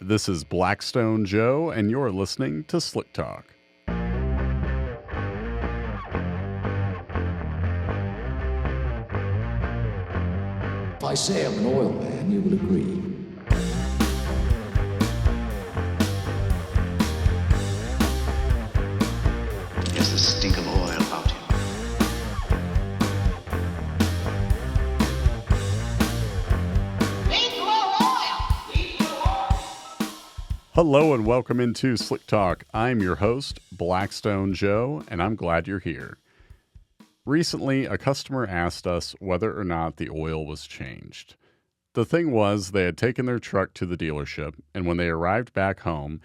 This is Blackstone Joe, and you're listening to Slick Talk. If I say I'm an oil man, you will agree. There's the stink of oil about him. Hello and welcome into Slick Talk. I'm your host, Blackstone Joe, and I'm glad you're here. Recently, a customer asked us whether or not the oil was changed. The thing was, they had taken their truck to the dealership, and when they arrived back home,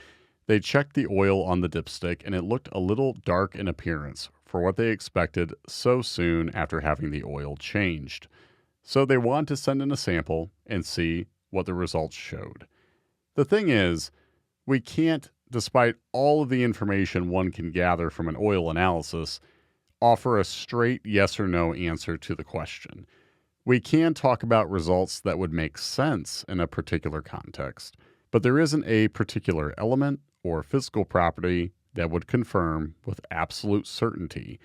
they checked the oil on the dipstick, and it looked a little dark in appearance for what they expected so soon after having the oil changed. So they wanted to send in a sample and see what the results showed. The thing is, we can't, despite all of the information one can gather from an oil analysis, offer a straight yes or no answer to the question. We can talk about results that would make sense in a particular context, but there isn't a particular element or physical property that would confirm with absolute certainty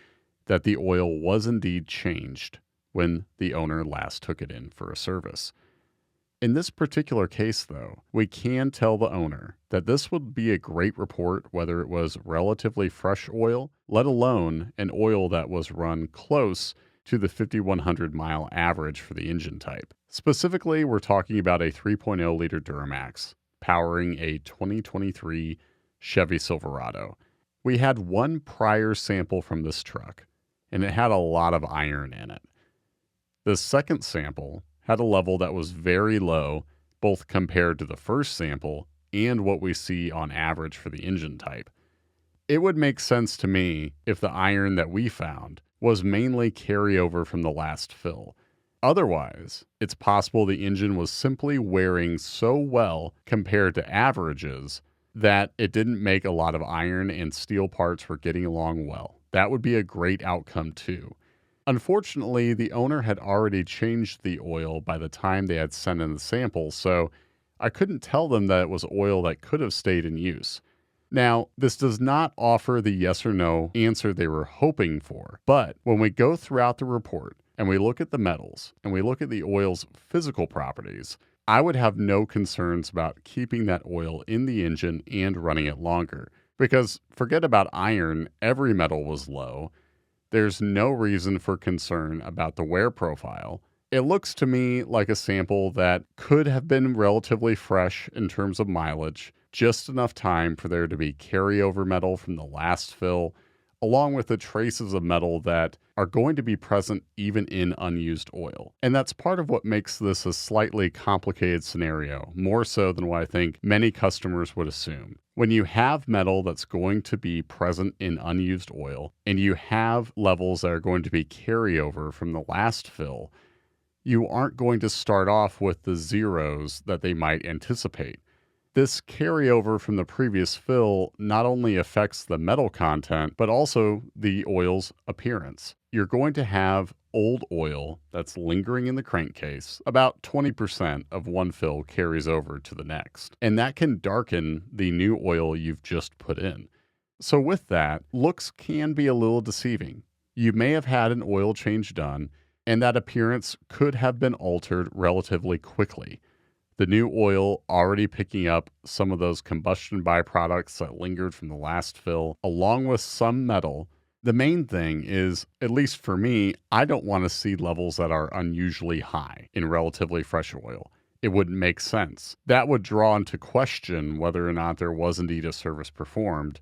that the oil was indeed changed when the owner last took it in for a service. In this particular case, though, we can tell the owner that this would be a great report whether it was relatively fresh oil, let alone an oil that was run close to the 5,100 mile average for the engine type. Specifically, we're talking about a 3.0 liter Duramax powering a 2023 Chevy Silverado. We had one prior sample from this truck, and it had a lot of iron in it. The second sample had a level that was very low, both compared to the first sample and what we see on average for the engine type. It would make sense to me if the iron that we found was mainly carryover from the last fill. Otherwise, it's possible the engine was simply wearing so well compared to averages that it didn't make a lot of iron and steel parts were getting along well. That would be a great outcome too. Unfortunately, the owner had already changed the oil by the time they had sent in the sample, so I couldn't tell them that it was oil that could have stayed in use. Now, this does not offer the yes or no answer they were hoping for, but when we go throughout the report and we look at the metals and we look at the oil's physical properties, I would have no concerns about keeping that oil in the engine and running it longer. Because forget about iron, every metal was low. There's no reason for concern about the wear profile. It looks to me like a sample that could have been relatively fresh in terms of mileage, just enough time for there to be carryover metal from the last fill, along with the traces of metal that are going to be present even in unused oil. And that's part of what makes this a slightly complicated scenario, more so than what I think many customers would assume. When you have metal that's going to be present in unused oil, and you have levels that are going to be carryover from the last fill, you aren't going to start off with the zeros that they might anticipate. This carryover from the previous fill not only affects the metal content, but also the oil's appearance. You're going to have old oil that's lingering in the crankcase. About 20% of one fill carries over to the next, and that can darken the new oil you've just put in. So with that, looks can be a little deceiving. You may have had an oil change done, and that appearance could have been altered relatively quickly. The new oil already picking up some of those combustion byproducts that lingered from the last fill, along with some metal. The main thing is, at least for me, I don't want to see levels that are unusually high in relatively fresh oil. It wouldn't make sense. That would draw into question whether or not there was indeed a service performed.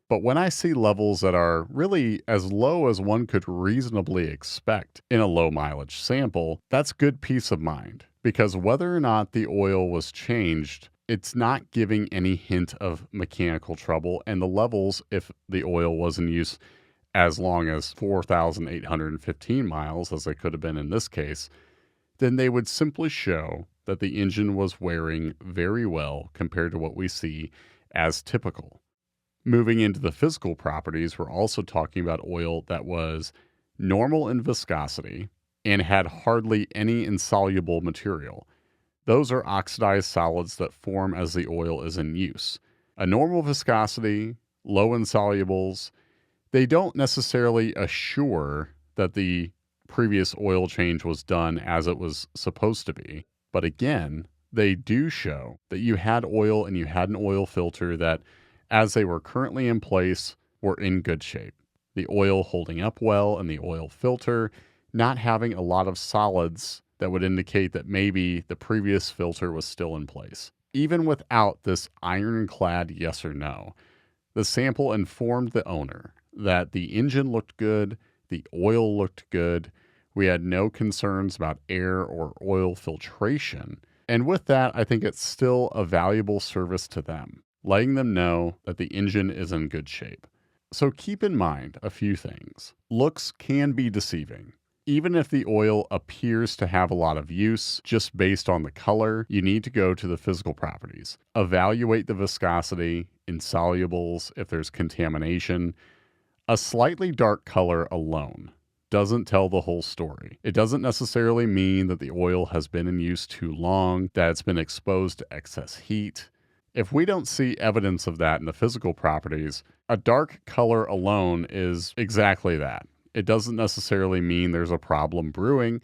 But when I see levels that are really as low as one could reasonably expect in a low mileage sample, that's good peace of mind. Because whether or not the oil was changed, it's not giving any hint of mechanical trouble, and the levels, if the oil was in use as long as 4,815 miles, as they could have been in this case, then they would simply show that the engine was wearing very well compared to what we see as typical. Moving into the physical properties, we're also talking about oil that was normal in viscosity and had hardly any insoluble material. Those are oxidized solids that form as the oil is in use. A normal viscosity, low insolubles, they don't necessarily assure that the previous oil change was done as it was supposed to be. But again, they do show that you had oil and you had an oil filter that, as they were currently in place, were in good shape. The oil holding up well and the oil filter not having a lot of solids that would indicate that maybe the previous filter was still in place. Even without this ironclad yes or no, the sample informed the owner that the engine looked good, the oil looked good, we had no concerns about air or oil filtration. And with that, I think it's still a valuable service to them, letting them know that the engine is in good shape. So keep in mind a few things. Looks can be deceiving. Even if the oil appears to have a lot of use, just based on the color, you need to go to the physical properties. Evaluate the viscosity, insolubles, if there's contamination. A slightly dark color alone doesn't tell the whole story. It doesn't necessarily mean that the oil has been in use too long, that it's been exposed to excess heat. If we don't see evidence of that in the physical properties, a dark color alone is exactly that. It doesn't necessarily mean there's a problem brewing,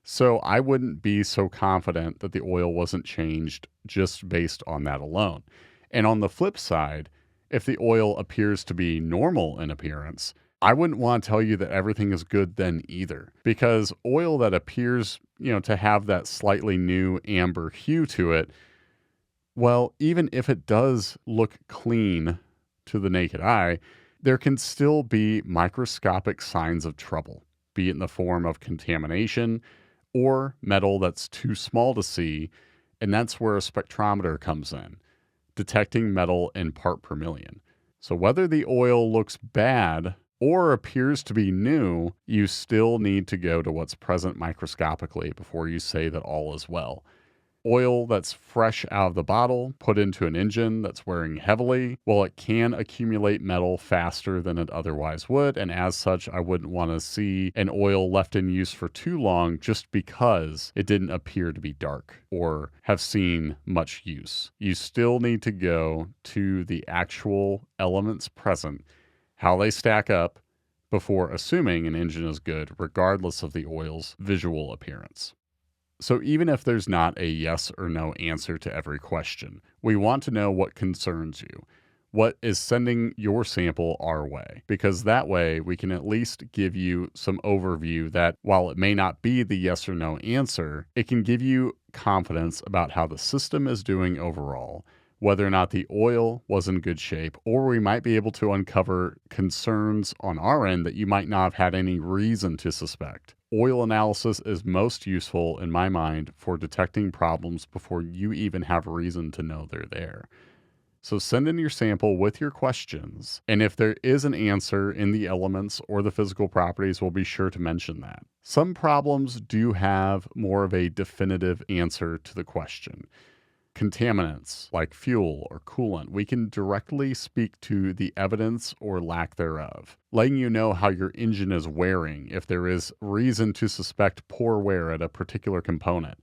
so I wouldn't be so confident that the oil wasn't changed just based on that alone. And on the flip side, if the oil appears to be normal in appearance, I wouldn't want to tell you that everything is good then either, because oil that appears, to have that slightly new amber hue to it, well, even if it does look clean to the naked eye, there can still be microscopic signs of trouble, be it in the form of contamination or metal that's too small to see, and that's where a spectrometer comes in, detecting metal in part per million. So whether the oil looks bad or appears to be new, you still need to go to what's present microscopically before you say that all is well. Oil that's fresh out of the bottle, put into an engine that's wearing heavily, well, it can accumulate metal faster than it otherwise would, and as such, I wouldn't want to see an oil left in use for too long just because it didn't appear to be dark or have seen much use. You still need to go to the actual elements present, how they stack up, before assuming an engine is good, regardless of the oil's visual appearance. So even if there's not a yes or no answer to every question, we want to know what concerns you, what is sending your sample our way, because that way we can at least give you some overview that while it may not be the yes or no answer, it can give you confidence about how the system is doing overall, whether or not the oil was in good shape, or we might be able to uncover concerns on our end that you might not have had any reason to suspect. Oil analysis is most useful, in my mind, for detecting problems before you even have reason to know they're there. So send in your sample with your questions, and if there is an answer in the elements or the physical properties, we'll be sure to mention that. Some problems do have more of a definitive answer to the question. Contaminants like fuel or coolant, we can directly speak to the evidence or lack thereof, letting you know how your engine is wearing if there is reason to suspect poor wear at a particular component.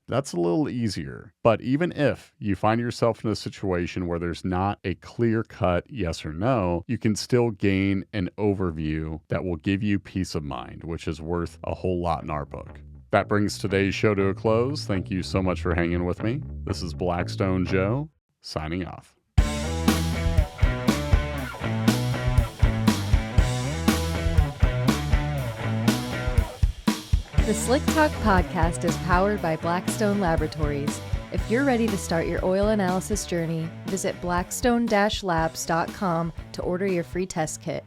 That's a little easier, but even if you find yourself in a situation where there's not a clear-cut yes or no, you can still gain an overview that will give you peace of mind, which is worth a whole lot in our book. That brings today's show to a close. Thank you so much for hanging with me. This is Blackstone Joe, signing off. The Slick Talk podcast is powered by Blackstone Laboratories. If you're ready to start your oil analysis journey, visit blackstone-labs.com to order your free test kit.